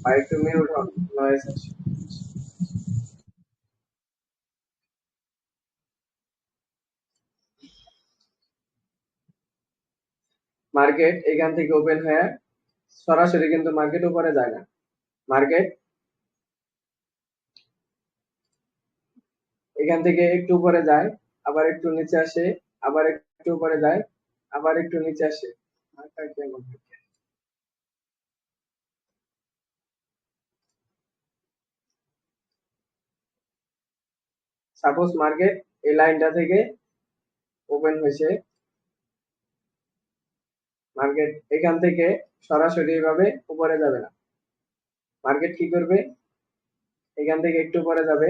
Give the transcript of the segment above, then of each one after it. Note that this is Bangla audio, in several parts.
আর একটু মিউট হন, নয়েজ আসে। মার্কেট এখান থেকে ওপেন হয়ে সরাসরি কিন্তু মার্কেট উপরে যায় না। মার্কেট এখান থেকে একটু উপরে যায়, আবার একটু নিচে আসে, আবার একটু উপরে যায়, আবার একটু নিচে আসে। সাপোজ মার্কেট এই লাইনটা থেকে ওপেন হয়েছে, মার্কেট এখান থেকে সরাসরি এভাবে উপরে যাবে না। মার্কেট কি করবে, এখান থেকে একটু উপরে যাবে,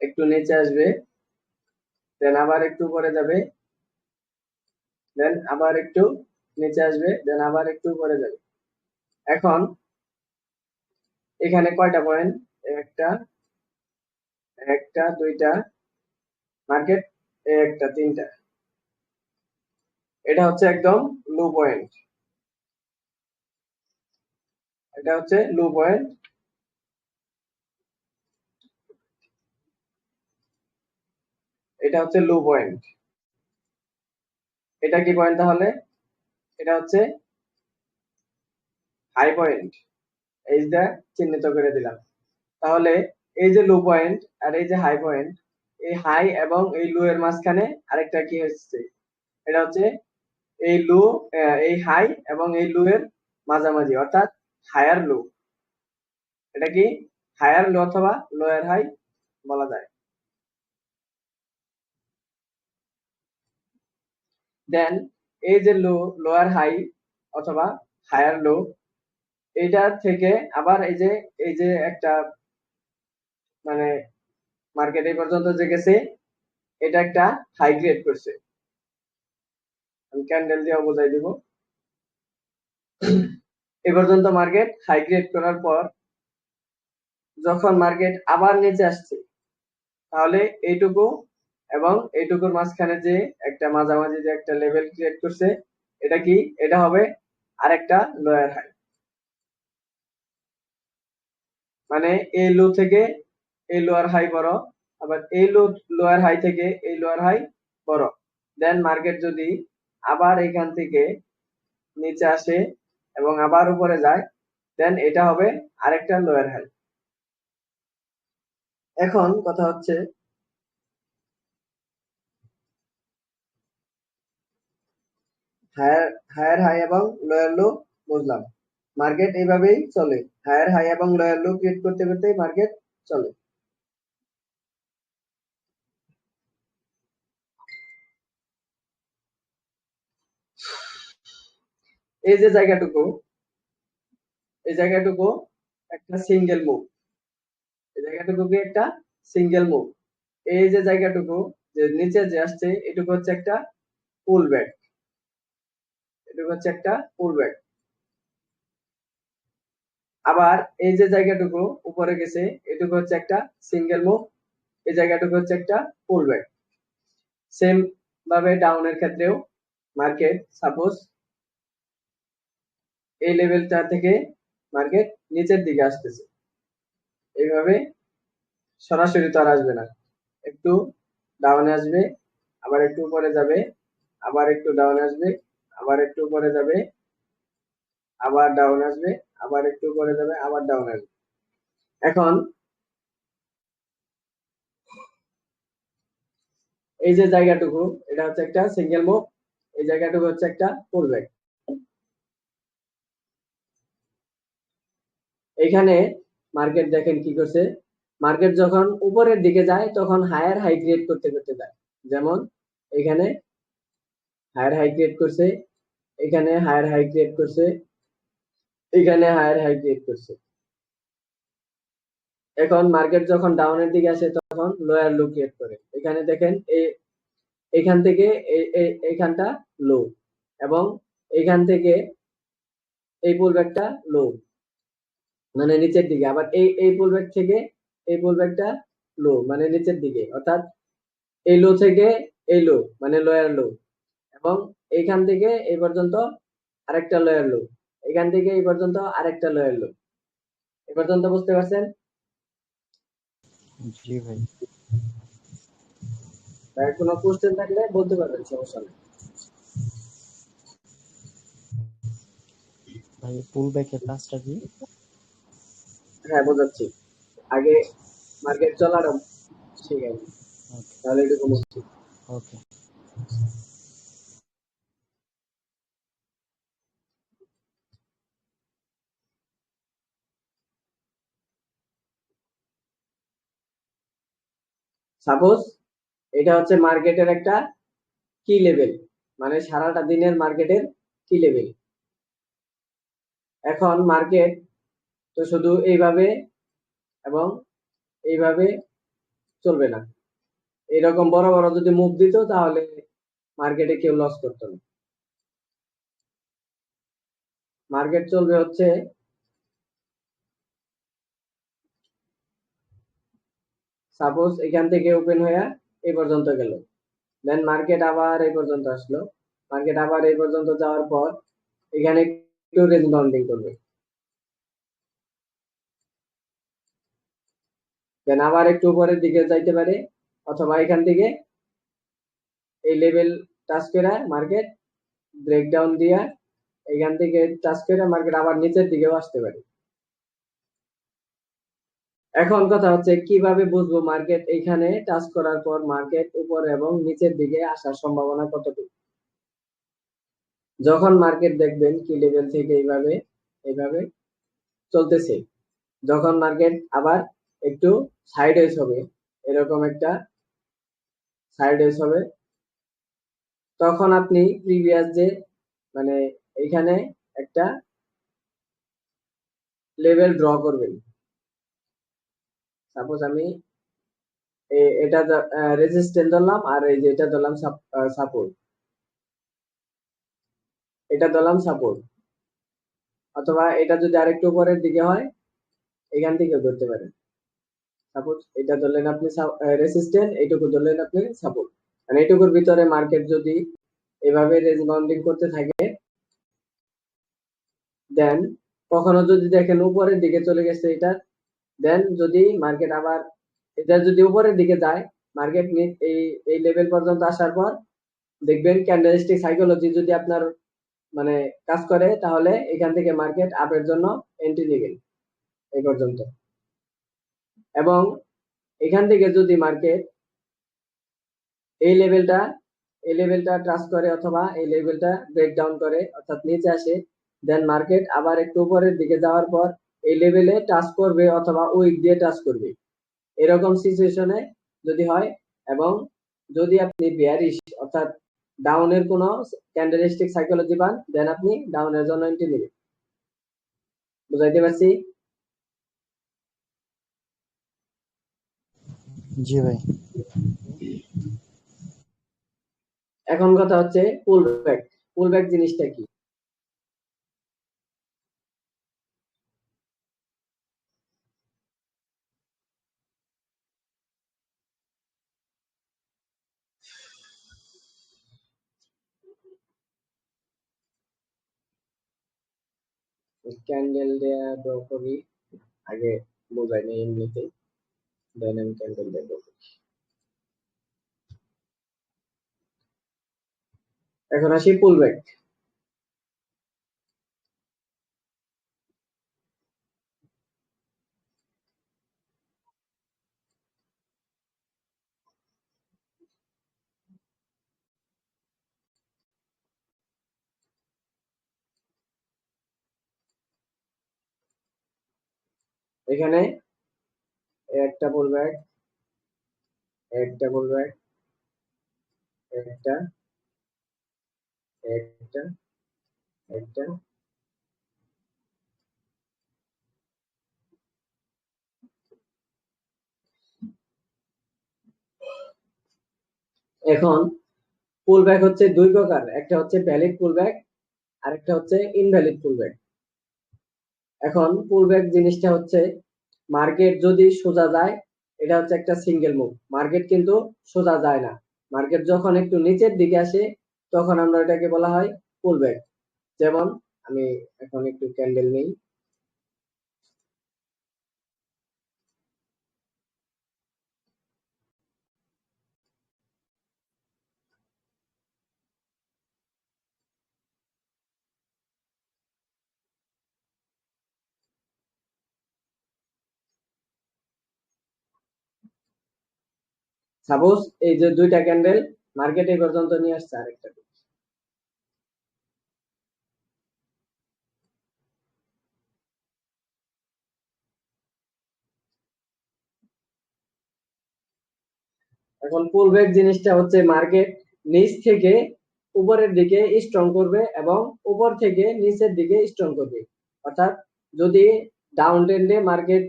একটু নিচে আসবে, দেন আবার একটু উপরে যাবে, দেন আবার একটু নিচে আসবে, দেন আবার একটু উপরে যাবে। এখন এখানে কয়টা পয়েন্ট, একটা, একটা, দুইটা, মার্কেট একটা, তিনটা। এটা হচ্ছে একদম লো পয়েন্ট, এটা হচ্ছে লো পয়েন্ট। এটা হচ্ছে লো পয়েন্ট। এটা কি পয়েন্ট তাহলে, এটা হচ্ছে হাই পয়েন্ট। এই যে চিহ্নিত করে দিলাম। তাহলে এই যে লো পয়েন্ট আর এই যে হাই পয়েন্ট, এই হাই এবং এই লো এর মাঝখানে আরেকটা কি হচ্ছে, এটা হচ্ছে এই লো, এই হাই এবং এই লো এর মাঝামাঝি, অর্থাৎ হায়ার লো। এটা কি হায়ার লো অথবা লোয়ার হাই বলা যায়। দেন এই যে লো, লোয়ার হাই অথবা হায়ার লো, এইটা থেকে আবার এই যে একটা মানে মার্কেট এই পর্যন্ত যে গেছে, এটা একটা হাই ক্রিয়েট করছে। আমি ক্যান্ডেল দিয়ে বোঝাই দিব। এ পর্যন্ত মার্কেট হাই ক্রিয়েট করার পর যখন মার্কেট আবার নিচে আসছে, তাহলে এইটুকু এবং এইটুকুর মাঝখানে যে একটা মাঝামাঝি যে একটা লেভেল ক্রিয়েট করছে, এটা কি, এটা হবে আরেকটা লোয়ার হাই। মানে এই লো থেকে এই লোয়ার হাই বড়, আবার এই লোয়ার হাই থেকে এই লোয়ার হাই বড়। দেন মার্কেট যদি আবার এখান থেকে নিচে আসে এবং আবার উপরে যায়, দেন এটা হবে আরেকটা লোয়ার হাই। এখন কথা হচ্ছে হায়ার হায়ার হাই এবং লোয়ার লো বুঝলাম। মার্কেট এইভাবেই চলে, হায়ার হাই এবং লোয়ার লো ক্রিয়েট করতে করতেই মার্কেট চলে। এই যে জায়গাটুকু, এই জায়গাটুকু একটা সিঙ্গেল মুভ, এই জায়গাটুকু কি একটা সিঙ্গেল মুভ। এই যে জায়গাটুকু যে নিচে যে আসছে, এটুকু হচ্ছে একটা পুল ব্যাক, এটুকু হচ্ছে একটা পুল ব্যাক। আবার এই যে জায়গাটুকু উপরে গেছে, এটুকু হচ্ছে একটা সিঙ্গেল মুভ, এই জায়গাটুকু হচ্ছে একটা পুল ব্যাক। সেম ভাবে ডাউনের ক্ষেত্রেও মার্কেট সাপোজ এই লেভেলটা থেকে মার্কেট নিচের দিকে আসতেছে, এইভাবে সরাসরি তো আর আসবে না, একটু ডাউনে আসবে, আবার একটু উপরে যাবে, আবার একটু ডাউনে আসবে, আবার একটু উপরে যাবে, আবার ডাউন আসবে, আবার একটু উপরে যাবে, আবার ডাউন আসবে। এখন এই যে জায়গাটুকু, এটা হচ্ছে একটা সিঙ্গেল মুভ, এই জায়গাটুকু হচ্ছে একটা পুল ব্যাক। এখানে মার্কেট দেখেন কি করছে, মার্কেট যখন উপরের দিকে যায় তখন হায়ার হাই ক্রিয়েট করতে করতে যায়। যেমন এখানে হায়ার হাই ক্রিয়েট করছে, এখানে হায়ার হাই ক্রিয়েট করছে, এখানে হায়ার হাই ক্রিয়েট করছে। এখন মার্কেট যখন ডাউনের দিকে আসে তখন লোয়ার লো ক্রিয়েট করে। এখানে দেখেন এখান থেকে এইখানটা লো, এবং এখান থেকে এই পুলব্যাকটা লো, মানে নিচের দিকে। আবার এই পুলব্যাক থেকে এই পুলব্যাকটা লো, মানে নিচের দিকে, অর্থাৎ এই লো থেকে এই লো মানে লোয়ার লো, এবং এইখান থেকে এই পর্যন্ত আরেকটা লোয়ার লো, এখান থেকে এই পর্যন্ত আরেকটা লোয়ার লো। এ পর্যন্ত বুঝতে পারছেন? জি ভাই। ভাই কোনো কোশ্চেন থাকলে বলতে পারবেন, সমস্যা নেই। ভাই পুল ব্যাকের কাজটা কি? হ্যাঁ, বোঝাচ্ছি। আগে মার্কেট চলাটা ঠিক আছে, ওকে তাহলে এটুকু বুঝছি। ওকে। সাপোজ এটা হচ্ছে মার্কেটের একটা কি লেভেল, মানে সারাটা দিনের মার্কেটের কি লেভেল। এখন মার্কেট তো শুধু এইভাবে এবং এইভাবে চলবে না। এরকম বড় বড় যদি মুভ দিত তাহলে মার্কেটে কেউ লস করতো না। মার্কেট চলবে হচ্ছে সাপোজ এখান থেকে ওপেন হয়ে এই পর্যন্ত গেল, দেন মার্কেট আবার এই পর্যন্ত আসলো, মার্কেট আবার এই পর্যন্ত যাওয়ার পর এখানে একটু রেঞ্জ বাউন্ডিং করবে, দেন আবার একটু উপরের দিকে যাইতে পারে, অথবা এখান থেকে এই লেভেল টাচ করে মার্কেট ব্রেকডাউন দিয়া এখান থেকে টাচ করে মার্কেট আবার নিচের দিকেও আসতে পারে। এখন কথা হচ্ছে কিভাবে বুঝবো মার্কেট এখানে টাচ করার পর মার্কেট উপর এবং নিচের দিকে আসার সম্ভাবনা কতটুকু। যখন মার্কেট দেখবেন কি লেভেল থেকে এইভাবে এইভাবে চলতেছে, যখন মার্কেট আবার একটু সাইডওয়েজ হবে, এরকম একটা সাইডওয়েজ হবে, তখন আপনি প্রিভিয়াস যে মানে এখানে একটা লেভেল ড্র করবেন। সাপোজ আমি এটা রেজিস্ট্যান্স ধরলাম, আর এই যে এটা ধরলাম সাপোর্ট, এটা ধরলাম সাপোর্ট, অথবা এটা যদি আরেকটু উপরের দিকে হয় এখান থেকে ধরতে পারেন। সাপোজ এটা ধরলেন আপনি রেজিস্ট্যান্স, এইটুকু ধরলেন আপনি সাপোর্ট। মানে এইটুকুর ভিতরে মার্কেট যদি এভাবে রেঞ্জ বাউন্ডিং করতে থাকে, দেন কখনো যদি দেখেন উপরের দিকে চলে গেছে এটা, দেন যদি মার্কেট আবার এটা যদি উপরের দিকে যায়, মার্কেট এই এই লেভেল পর্যন্ত আসার পর দেখবেন ক্যান্ডেলস্টিক সাইকোলজি যদি আপনার মানে কাজ করে, তাহলে এখান থেকে মার্কেট আপের জন্য এন্ট্রি নেবেন এই পর্যন্ত। এবং এখান থেকে যদি মার্কেট এই লেভেলটা ট্রাস করে অথবা এই লেভেলটা ব্রেকডাউন করে অর্থাৎ নিচে আসে, দেন মার্কেট আবার একটু উপরের দিকে যাওয়ার পর এই লেভেলে টাচ করবে অথবা উইক দিয়ে টাচ করবে, এরকম সিচুয়েশনে যদি হয়, এবং যদি আপনি বেয়ারিশ অর্থাৎ ডাউনের কোনো ক্যান্ডেলস্টিক সাইকোলজি পান, দেন আপনি ডাউনের জন্য এন্ট্রি নেবেন। বুঝাইতে পারছি? জি ভাই। এখন কথা হচ্ছে পুল ব্যাক। পুল ব্যাক জিনিসটা কি? ক্যান্ডেল দেয়া ড্র করি, আগে বোঝাই নেই এমনিতে, দেন আমি ক্যান্ডেল দেব। এখন আসি পুল ব্যাক। এখানে একটা পুল ব্যাক, একটা পুল ব্যাক, একটা একটা একটা এখন পুল ব্যাক হচ্ছে দুই প্রকার, একটা হচ্ছে ভ্যালিড পুল ব্যাক আর একটা হচ্ছে ইনভ্যালিড পুল ব্যাক। এখন পুল ব্যাক জিনিসটা হচ্ছে মার্কেট যদি সোজা যায়, এটা হচ্ছে একটা সিঙ্গেল মুভ, মার্কেট কিন্তু সোজা যায় না, মার্কেট যখন একটু নিচের দিকে আসে তখন আমরা এটাকে বলা হয় পুল ব্যাক। যেমন আমি এখন একটু ক্যান্ডেল নেই। সাপোজ এই যে দুইটা ক্যান্ডেল মার্কেট এই পর্যন্ত নিয়ে আসছে আরেকটা, এখন পুলব্যাক জিনিসটা হচ্ছে মার্কেট নিচ থেকে উপরের দিকে স্ট্রং করবে এবং উপর থেকে নিচের দিকে স্ট্রং করবে। অর্থাৎ যদি ডাউন ট্রেন্ডে মার্কেট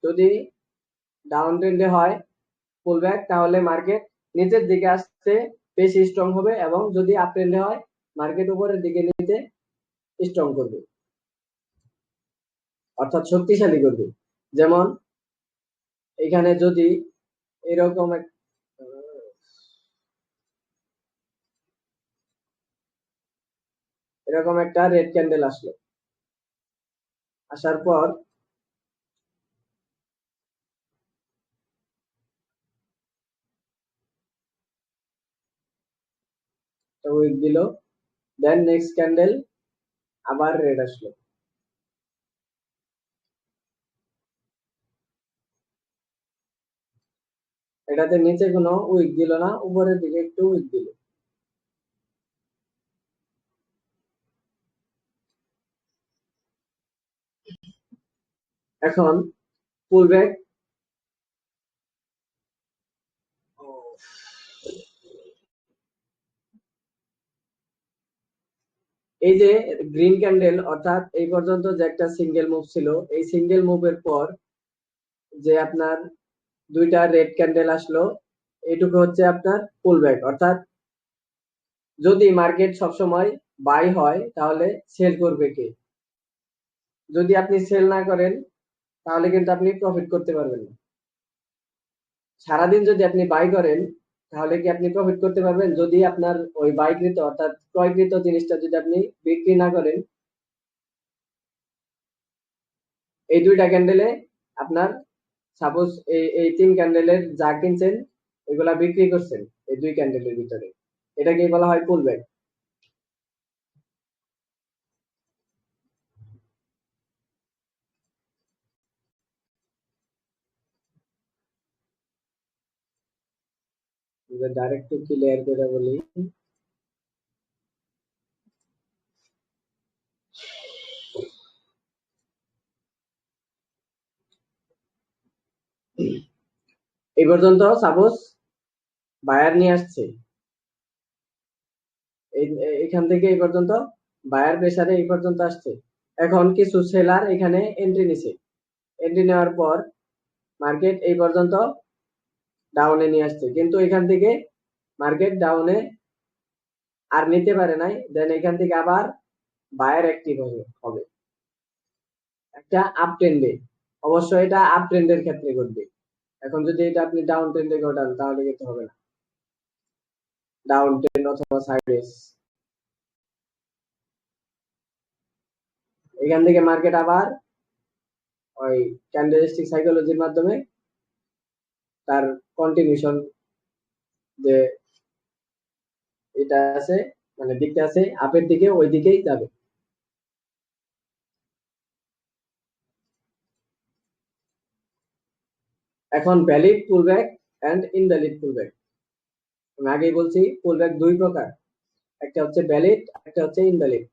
যদি ডাউন ট্রেন্ডে হয় পুলব্যাক, তাহলে মার্কেট নিচের দিকে আসতে বেশি স্ট্রং হবে, এবং যদি আপ ট্রেন্ডে হয় মার্কেট উপরের দিকে নিতে স্ট্রং করবে, অর্থাৎ শক্তিশালী করবে। যেমন এখানে যদি এরকম এরকম একটা রেড ক্যান্ডেল আসলো, আসার পর উইক দিল, দেন নেক্সট ক্যান্ডেল আবার রেড আসলো, এটাতে নিচে কোনো উইক দিল না, উপরের দিকে একটু উইক দিল। এখন পুলব্যাক এই যে গ্রিন ক্যান্ডেল, অর্থাৎ এই পর্যন্ত যে একটা সিঙ্গেল মুভ ছিল, এই সিঙ্গেল মুভের পর যে আপনার দুইটা রেড ক্যান্ডেল আসলো, এইটুকু হচ্ছে আপনার পুলব্যাক। অর্থাৎ যদি মার্কেট সবসময় বাই হয় তাহলে সেল করবে কে? যদি আপনি সেল না করেন তাহলে কিন্তু আপনি প্রফিট করতে পারবেন না। সারাদিন যদি আপনি বাই করেন তাহলে কি আপনি প্রফিট করতে পারবেন? যদি আপনার ওই বাইকৃত অর্থাৎ ক্রয়কৃত জিনিসটা যদি আপনি বিক্রি না করেন। এই দুইটা ক্যান্ডেলে আপনার সাপোজ এই তিন ক্যান্ডেলের যা কিনছেন এগুলা বিক্রি করছেন এই দুই ক্যান্ডেলের ভিতরে, এটাকে বলা হয় পুলব্যাক। ডাইরেক্ট ক্লিয়ার করে বলি, এই পর্যন্ত সাপোজ বায়ার নিয়ে আসছে, এখান থেকে এই পর্যন্ত বায়ার প্রেসারে এই পর্যন্ত আসছে। এখন কিছু সেলার এখানে এন্ট্রি নিছে, এন্ট্রি নেওয়ার পর মার্কেট এই পর্যন্ত ডাউনে নিয়ে আসছে, কিন্তু এখান থেকে মার্কেট ডাউনে আর নিতে পারে নাই, দেন এখান থেকে আবার বায়ার অ্যাক্টিভ হবে একটা আপ ট্রেন্ডে। অবশ্যই এটা আপ ট্রেন্ডের ক্ষেত্রে ঘটবে। এখন যদি এটা আপনি ডাউন ট্রেন্ডে ঘটান তাহলে কিন্তু হবে না, ডাউন ট্রেন্ড অথবা সাইডওয়েজ। এখান থেকে মার্কেট আবার ওই ক্যান্ডেলস্টিক সাইকোলজির মাধ্যমে তার কন্টিনিউশন যে এটা আছে মানে দিকটা আছে আপের দিকে, ওই দিকেই যাবে। এখন valid pullback and invalid pullback. আমি আগেই বলছি পুলব্যাক দুই প্রকার, একটা হচ্ছে ভ্যালিড, একটা হচ্ছে ইনভ্যালিড।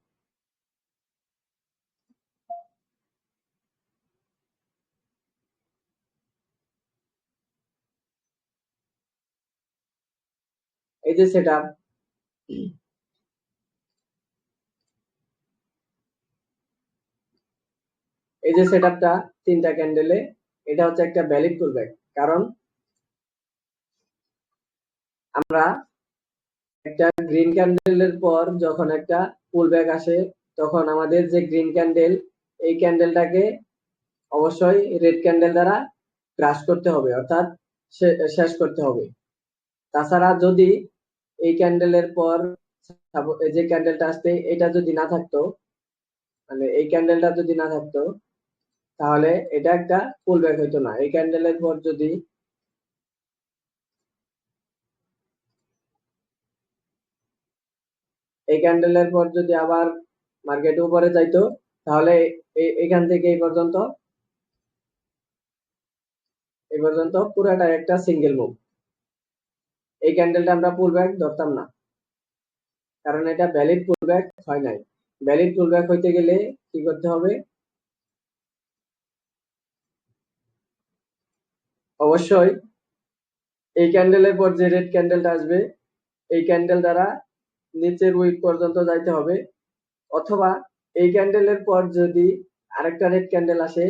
এই যে সেটআপ, এই যে সেটআপটা তিনটা ক্যান্ডেলে, এটা হচ্ছে একটা ভ্যালিড পুলব্যাক। কারণ আমরা একটা গ্রিন ক্যান্ডেলের পর যখন একটা পুলব্যাক আসে, তখন আমাদের যে গ্রিন ক্যান্ডেল, এই ক্যান্ডেলটাকে অবশ্যই রেড ক্যান্ডেল দ্বারা ক্রাশ করতে হবে, অর্থাৎ শেষ করতে হবে। তাছাড়া যদি এই ক্যান্ডেলের পর এই যে ক্যান্ডেলটা আসছে এটা যদি না থাকতো, মানে এই ক্যান্ডেলটা যদি না থাকতো, তাহলে এটা একটা পুল ব্যাক হইতো না। এই ক্যান্ডেলের পর যদি আবার মার্কেট উপরে যাইতো, তাহলে এখান থেকে এই পর্যন্ত পুরাটা একটা সিঙ্গেল মুভ। এই ক্যান্ডেলটা আমরা পুল ব্যাক ধরতাম না, কারণ এটা ভ্যালিড পুল ব্যাক হয় নাই। ভ্যালিড পুল ব্যাক হইতে গেলে কি করতে হবে? অবশ্যই এই ক্যান্ডেলের পর যে রেড ক্যান্ডেলটা আসবে, এই ক্যান্ডেল দ্বারা নিচের উইক পর্যন্ত যাইতে হবে, অথবা এই ক্যান্ডেলের পর যদি আরেকটা রেড ক্যান্ডেল আসে,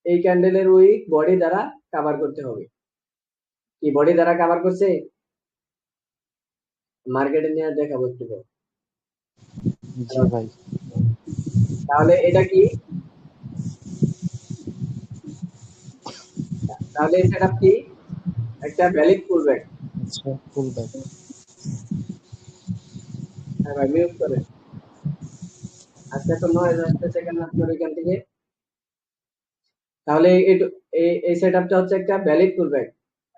এই ক্যান্ডেলের উইক বডি দ্বারা কাভার করতে হবে। কি বডি দ্বারা কাভার করছে? মার্কেটে নিয়ে দেখাবো একটু পর। জি ভাই। তাহলে এটা কি? তাহলে এই সেটআপ কি? একটা ভ্যালিড পুল ব্যাক। আচ্ছা, ফুল ব্যাক। হ্যাঁ ভাই, মিউট করেন। আচ্ছা, তো নয়েজ আসতেছে কেন আপনার এখান থেকে? তাহলে এই সেটআপটা হচ্ছে একটা ভ্যালিড পুল ব্যাক।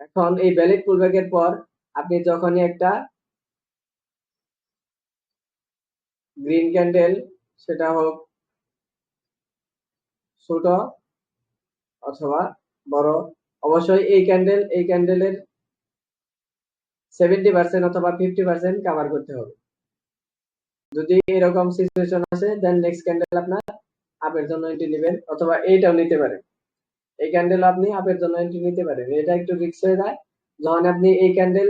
এখন এই ভ্যালিড পুল ব্যাকের পর আপনি যখনই একটা গ্রিন ক্যান্ডেল, সেটা হোক ছোট অথবা বড়, অবশ্যই এই ক্যান্ডেলের 70% অথবা 50% কাভার করতে হবে। যদি এরকম সিচুয়েশন আসে, দেন নেক্সট ক্যান্ডেল আপনার আপের জন্য এন্ট্রি নেবেন, অথবা এইটাও নিতে পারেন। এই ক্যান্ডেল আপনি আপের জন্য এন্ট্রি নিতে পারেন। এটা একটু রিস্ক হয়ে যায়। যখন আপনি এই ক্যান্ডেল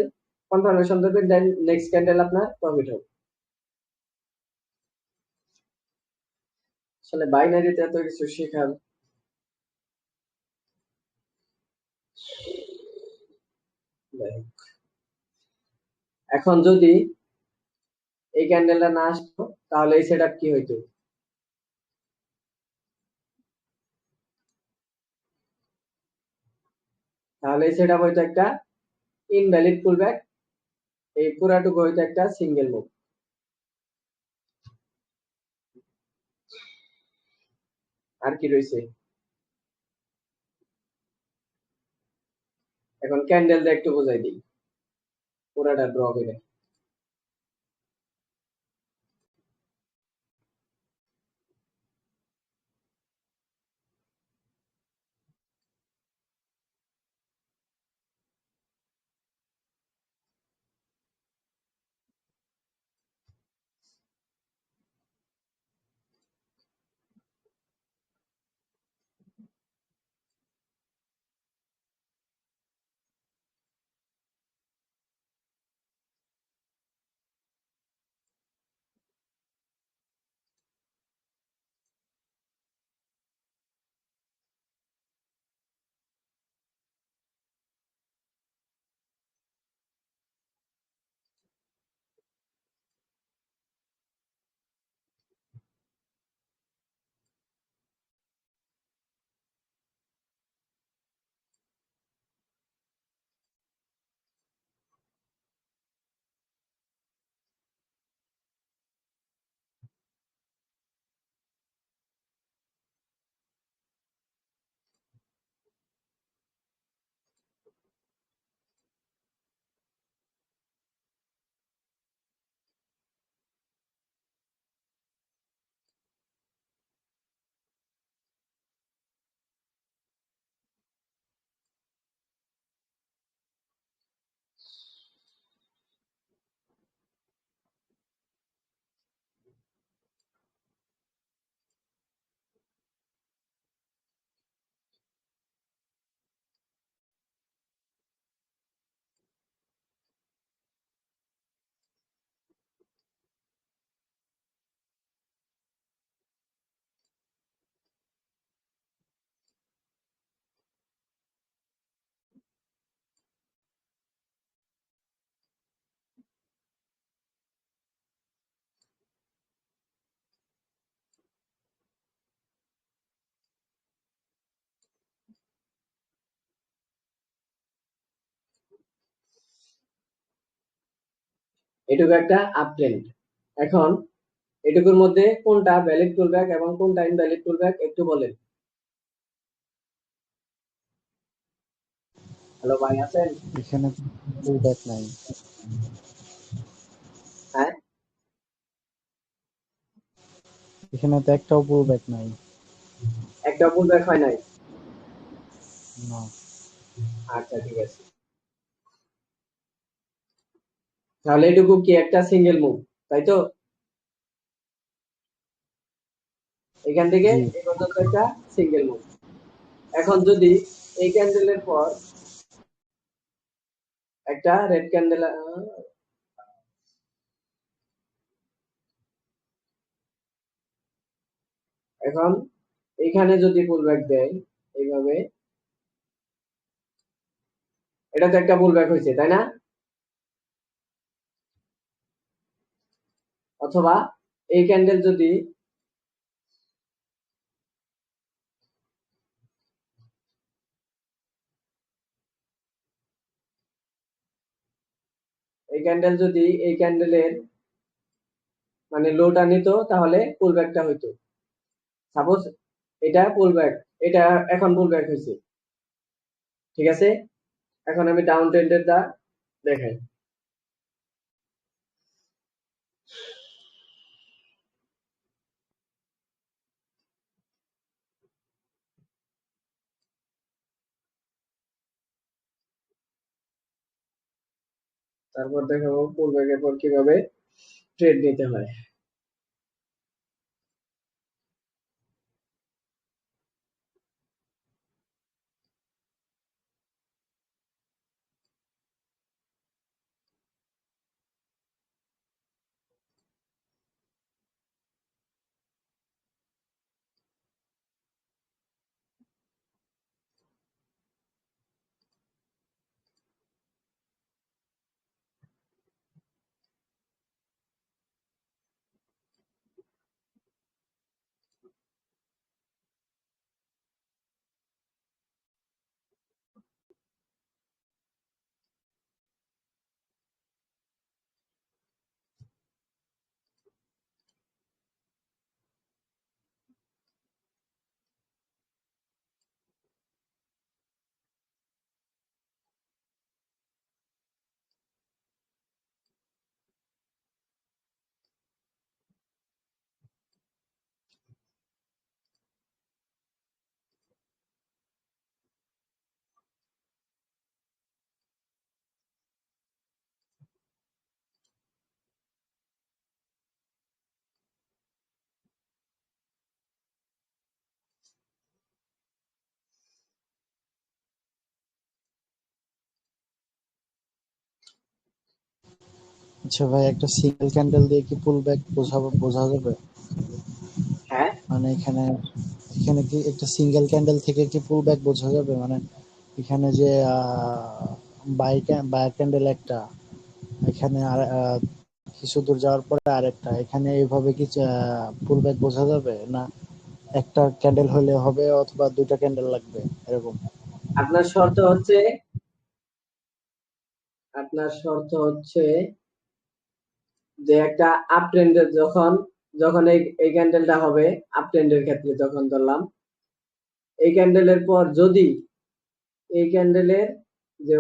কনফার্মেশন দেবেন, দেন নেক্সট ক্যান্ডেল আপনার প্রফিট হবে। আসলে বাইনারিতে এত কিছু শেখার, যাই হোক। এখন যদি এই ক্যান্ডেলটা না আসতো, তাহলে এই সেটআপ কি হইতো? তাহলে এই সেটআপ হইতো একটা ইনভ্যালিড পুলব্যাক। এই পুরাটুকু হইতো একটা সিঙ্গেল মুভ। আর কি রয়েছে? এখন ক্যান্ডেল দিয়ে একটু বোঝাই দিই, পুরাটা ড্র করে। এটুকু একটা আপ ট্রেন্ড। এখন এটুকুর মধ্যে কোনটা ভ্যালিড পুলব্যাক এবং কোনটা ইনভ্যালিড পুলব্যাক একটু বলেন। হ্যালো ভাই আছেন? এখানে পুল ব্যাক নাই। হ্যাঁ, এখানে তো একটাও পুল ব্যাক নাই। একটা পুলব্যাক হয় নাই। না। আচ্ছা ঠিক আছে, তাহলে এটুকু কি একটা সিঙ্গেল মুভ, তাই তো? এখান থেকে জি। এই পর্যন্ত একটা সিঙ্গেল মুভ। এখন যদি এই ক্যান্ডেলের পর একটা রেড ক্যান্ডেল, এখন এখানে যদি পুলব্যাক দেয় এইভাবে, এটা তো একটা পুলব্যাক হয়েছে তাই না? অথবা এই ক্যান্ডেল যদি এই ক্যান্ডেলের মানে লোটা নিত, তাহলে পুলব্যাকটা হইতো। সাপোজ এটা পুলব্যাক, এটা এখন পুলব্যাক হয়েছে, ঠিক আছে। এখন আমি ডাউন ট্রেন্ডের দা দেখাই। তারপর দেখাবো পুলব্যাকের পর কিভাবে ট্রেড নিতে হয়। আচ্ছা ভাই, একটা সিঙ্গেল ক্যান্ডেল দিয়ে কি পুল ব্যাক বোঝা যাবে? হ্যাঁ, মানে এখানে এখানে কি একটা সিঙ্গেল ক্যান্ডেল থেকে কি পুল ব্যাক বোঝা যাবে? মানে এখানে যে বাই ক্যান্ডেল একটা, এখানে আর কিছু দূর যাওয়ার পরে আরেকটা, এখানে এইভাবে কি পুল ব্যাক বোঝা যাবে? না একটা ক্যান্ডেল হলে হবে অথবা দুইটা ক্যান্ডেল লাগবে এরকম? আপনার শর্ত হচ্ছে আপনার শর্ত হচ্ছে যে একটা আপ ট্রেন্ডের যখন যখন এই ক্যান্ডেলটা হবে, আপ ট্রেন্ডের ক্ষেত্রে যখন ধরলাম, এই ক্যান্ডেলের পর যদি এই ক্যান্ডেলের যে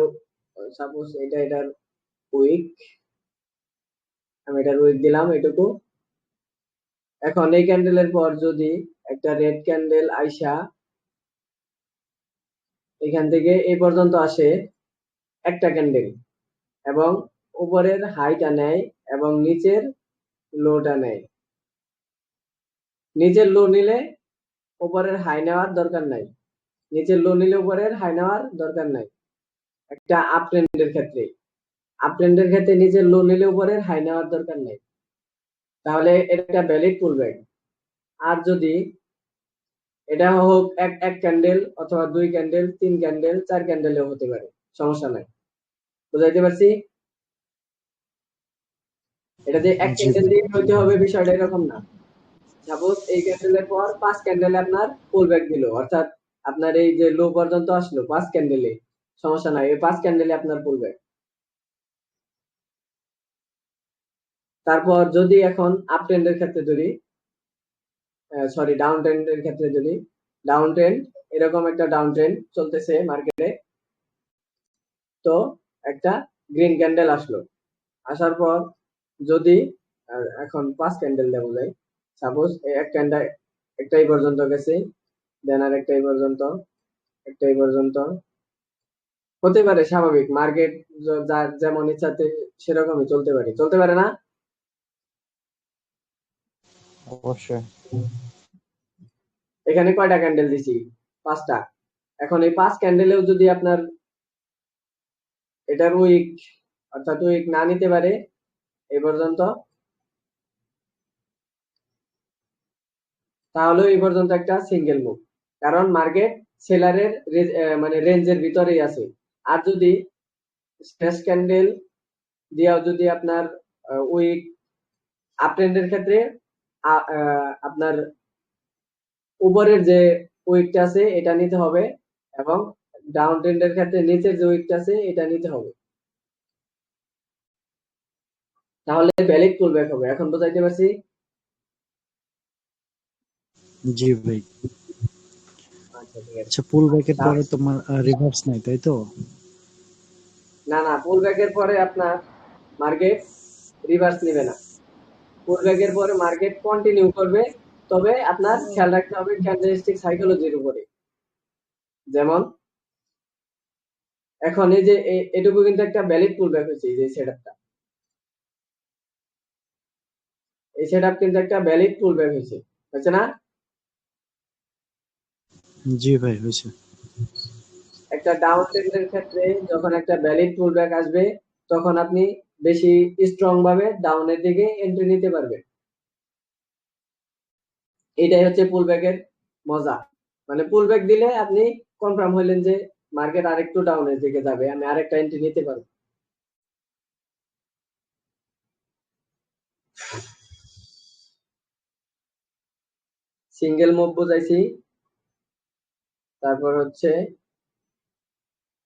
সাপোজ এটার উইক, আমি এটার উইক দিলাম এটুকু। এখন এই ক্যান্ডেলের পর যদি একটা রেড ক্যান্ডেল আইসা এখান থেকে এই পর্যন্ত আসে একটা ক্যান্ডেল, এবং উপরের হাইটা নেয় এবং নিচের লোটা নেয়। নিচের লো নিলে উপরের হাই নেওয়ার দরকার নাই, নিচের লো নিলে উপরের হাই নেওয়ার দরকার নাই। একটা আপ ট্রেন্ডের ক্ষেত্রে, আপ ট্রেন্ডের ক্ষেত্রে নিচের লো নিলে উপরের হাই নেওয়ার দরকার নাই, তাহলে এটা একটা ভ্যালিড পুলব্যাক। আর যদি এটা হোক এক এক ক্যান্ডেল অথবা দুই ক্যান্ডেল, তিন ক্যান্ডেল, চার ক্যান্ডেলেও হতে পারে, সমস্যা নাই। বুঝাইতে পারছি? এটা যে এক জি ক্যান্ডেল ভাই। দিয়ে হইতে হবে বিষয়টা এরকম না। সাপোজ এই ক্যান্ডেলের পর পাঁচ ক্যান্ডেলে আপনার পুলব্যাক দিল, অর্থাৎ আপনার এই যে লো পর্যন্ত আসলো পাঁচ ক্যান্ডেলে, সমস্যা নাই, এই পাঁচ ক্যান্ডেলে আপনার পুলব্যাক। তারপর যদি এখন আপ ট্রেন্ডের ক্ষেত্রে ধরি, সরি ডাউন ট্রেন্ডের ক্ষেত্রে যদি, ডাউন ট্রেন্ড, এরকম একটা ডাউন ট্রেন্ড চলতেছে মার্কেটে, তো একটা গ্রিন ক্যান্ডেল আসলো, আসার পর যদি এখন 5 ক্যান্ডেল দেওয়া যায়, সাপোজ এক ক্যান্ডেল একটাই পর্যন্ত গেছে, দেন আর একটাই পর্যন্ত, একটাই পর্যন্ত, হতে পারে স্বাভাবিক মার্কেট যার যেমন ইচ্ছাতে সেরকমই চলতে পারে, চলতে পারে না? অবশ্যই। এখানে কয়টা ক্যান্ডেল দিছি? 5টা। এখন এই 5 ক্যান্ডেলেও যদি আপনার এটার উইক, অর্থাৎ উইক না নিতে পারে এই পর্যন্ত, তাহলে এই পর্যন্ত একটা সিঙ্গেল মুভ, কারণ মার্কেট সেলারের মানে রেঞ্জের ভিতরেই আছে। আর যদি স্ট্রেস ক্যান্ডেল দিয়েও যদি আপনার উইক, আপ ট্রেন্ডের ক্ষেত্রে আপনার উপরের যে উইকটা আছে এটা নিতে হবে, এবং ডাউন ট্রেন্ডের ক্ষেত্রে নিচের যে উইকটা আছে এটা নিতে হবে, তাহলে ভ্যালিড পুলব্যাক হবে। এখন বুঝাইতে পারছি? জি ভাই। আচ্ছা ঠিক আছে। আচ্ছা, পুল ব্যাকের তা- পরে তোমার রিভার্স নাই, তাই তো? না না, পুলব্যাকের পরে আপনার মার্কেট রিভার্স নেবে না, পুলব্যাকের পরে মার্কেট কন্টিনিউ করবে, তবে আপনার খেয়াল রাখতে হবে ক্যান্ডেলস্টিক সাইকোলজির উপরে। যেমন এখন এই যে এটুকু কিন্তু একটা ভ্যালিড পুলব্যাক হয়েছে, এই যে সেটআপটা, এই সেটআপ কিন্তু একটা ভ্যালিড পুলব্যাক হয়েছে, হচ্ছে না? জি ভাই, হয়েছে। একটা ডাউন ট্রেন্ডের ক্ষেত্রে যখন একটা ভ্যালিড পুলব্যাক আসবে, তখন আপনি বেশি স্ট্রং ভাবে ডাউনের দিকে এন্ট্রি নিতে পারবেন। এটাই হচ্ছে পুলব্যাকের মজা। মানে পুলব্যাক দিলে আপনি কনফার্ম হইলেন যে মার্কেট আরেকটু ডাউনের দিকে যাবে, আমি আরেকটা এন্ট্রি নিতে পারবো। সিঙ্গেল মুভ বুঝাইছি, তারপর হচ্ছে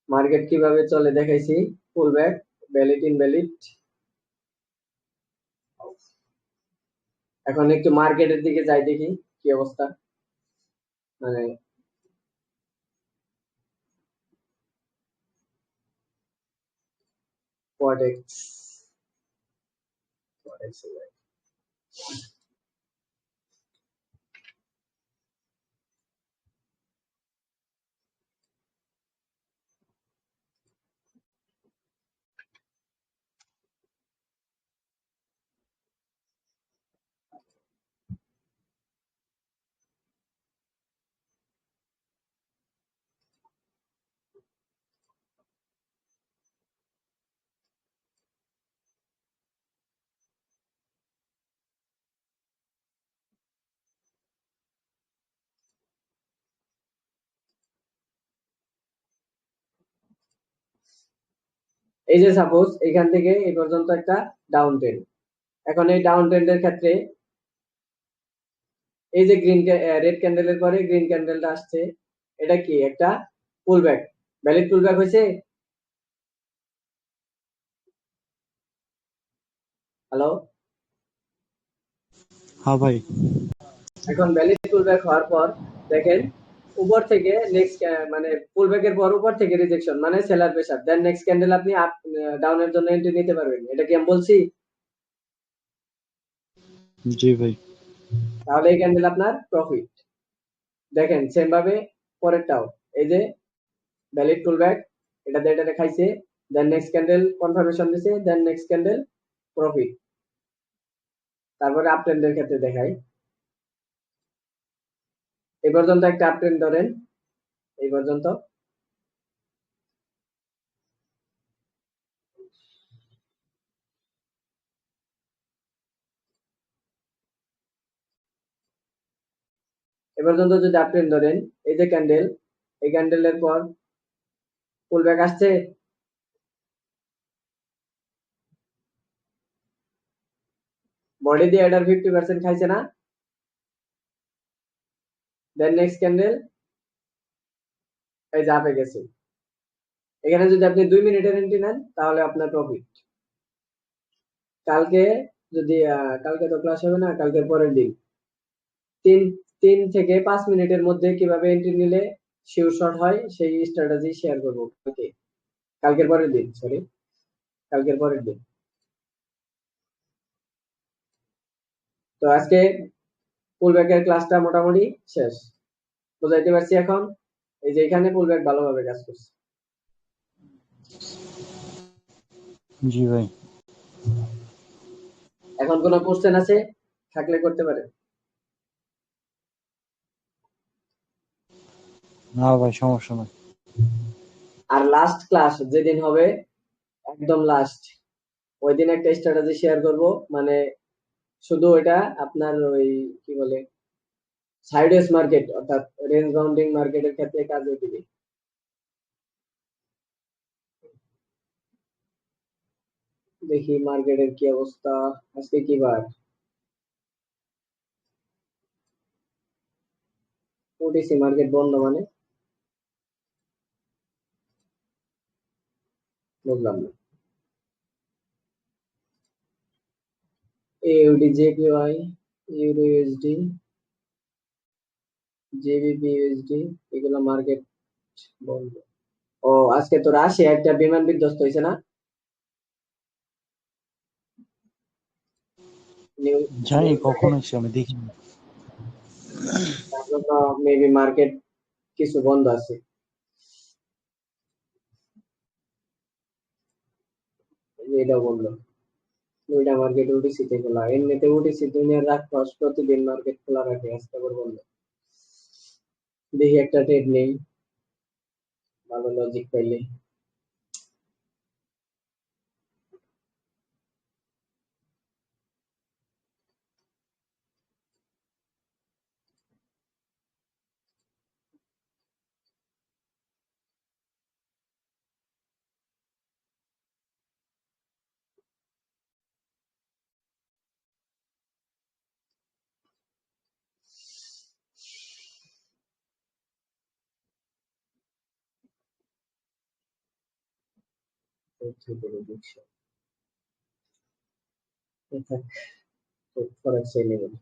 মার্কেট কিভাবে চলে দেখাইছি, পুলব্যাক, ভ্যালিড, ইনভ্যালিড। এখন একটু মার্কেটের দিকে যাই, দেখি কি অবস্থা। মানে কোয়াডেক্স, কোয়াডেক্স এই যে সাপোজ এখান থেকে এই পর্যন্ত একটা ডাউন ট্রেন্ড, এখন এই ডাউন ট্রেন্ডের ক্ষেত্রে এই যে গ্রিন, রেড ক্যান্ডেলের পরে গ্রিন ক্যান্ডেলটা আসছে, এটা কি একটা পুলব্যাক, ভ্যালিড পুলব্যাক হয়েছে? হ্যালো? হ্যাঁ ভাই। এখন ভ্যালিড পুলব্যাক হওয়ার পর দেখেন উপর থেকে নেক্সট, মানে পুলব্যাকের পর উপর থেকে রিজেকশন, মানে seller pressure, then next candle আপনি আপ ডাউনের জন্য এন্ট্রি নিতে পারবেন, এটা কি আমি বলছি? জি ভাই। তাহলে এই ক্যান্ডেল আপনার প্রফিট। দেখেন সেম ভাবে পরেরটাও, এই যে ভ্যালিড পুলব্যাক, এটাতে এটা দেখাইছে, দেন নেক্সট ক্যান্ডেল কনফার্মেশন দিছে, দেন নেক্সট ক্যান্ডেল প্রফিট। তারপরে আপ ট্রেন্ডের ক্ষেত্রে দেখাই, এই পর্যন্ত একটা আপ ট্রেন্ড ধরেন, এই পর্যন্ত, এ পর্যন্ত যদি আপ ট্রেন্ড ধরেন, এই যে ক্যান্ডেল, এই ক্যান্ডেলের পর পুলব্যাক আসছে, বডি দিয়ে এটার 50% খাইছে না, দেন নেক্সট ক্যান্ডেল এই যে আপে গেছে। এখানে যদি আপনি 2 মিনিটের এন্ট্রি নেন তাহলে আপনার প্রফিট। কালকে যদি কালকে তো ক্লাস হবে না, কালকের পরের দিন 3 3 থেকে 5 মিনিটের মধ্যে কিভাবে এন্ট্রি নিলে শিওর শট হয় সেই স্ট্র্যাটেজি শেয়ার করব কালকে। কালকের পরের দিন, সরি, কালকের পরের দিন। তো আজকে পুলব্যাকের ক্লাসটা মোটামুটি শেষ, বুঝাইতে পারছি এখন? এই যে এখানে পুলব্যাক ভালোভাবে কাজ করছে। জি ভাই। এখন কোনো কোশ্চেন আছে থাকলে করতে পারে। না ভাই, সমস্যা নাই। আর লাস্ট ক্লাস যেদিন হবে, একদম লাস্ট, ওই দিন একটা স্ট্র্যাটেজি শেয়ার করব, মানে শুধু ওইটা আপনার ওই কি বলে সাইডওয়েজ মার্কেট অর্থাৎ রেঞ্জ বাউন্ডিং মার্কেটের ক্ষেত্রে কাজে দিবে। দেখি মার্কেটের কি অবস্থা, আজকে কি বার? ওটিসি মার্কেট বন্ধ মানে বুঝলাম না। AUD, JPY, euro USD, GBP USD, এগুলো মার্কেট বন্ধ। ও, আজকে তো রাশিয়া একটা বিমান বিধ্বস্ত হয়েছে না? জানি নিউজ কখন হয়েছে, আমি দেখিনি। তার জন্য মেবি মার্কেট কিছু বন্ধ আছে। এটাও বললো দুইটা মার্কেট ওটিসিতে খোলা, এমনিতে ওটিসি দুনিয়ার রাত প্রতিদিন মার্কেট খোলা রাখে, আজকে আবার বন্ধ। দেখি একটা ট্রেড নেই, ভালো লজিক পাইলে। ফরেক্স নেবেন।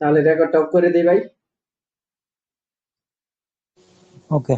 তাহলে রেকর্ডটা অফ করে দিই ভাই। ওকে।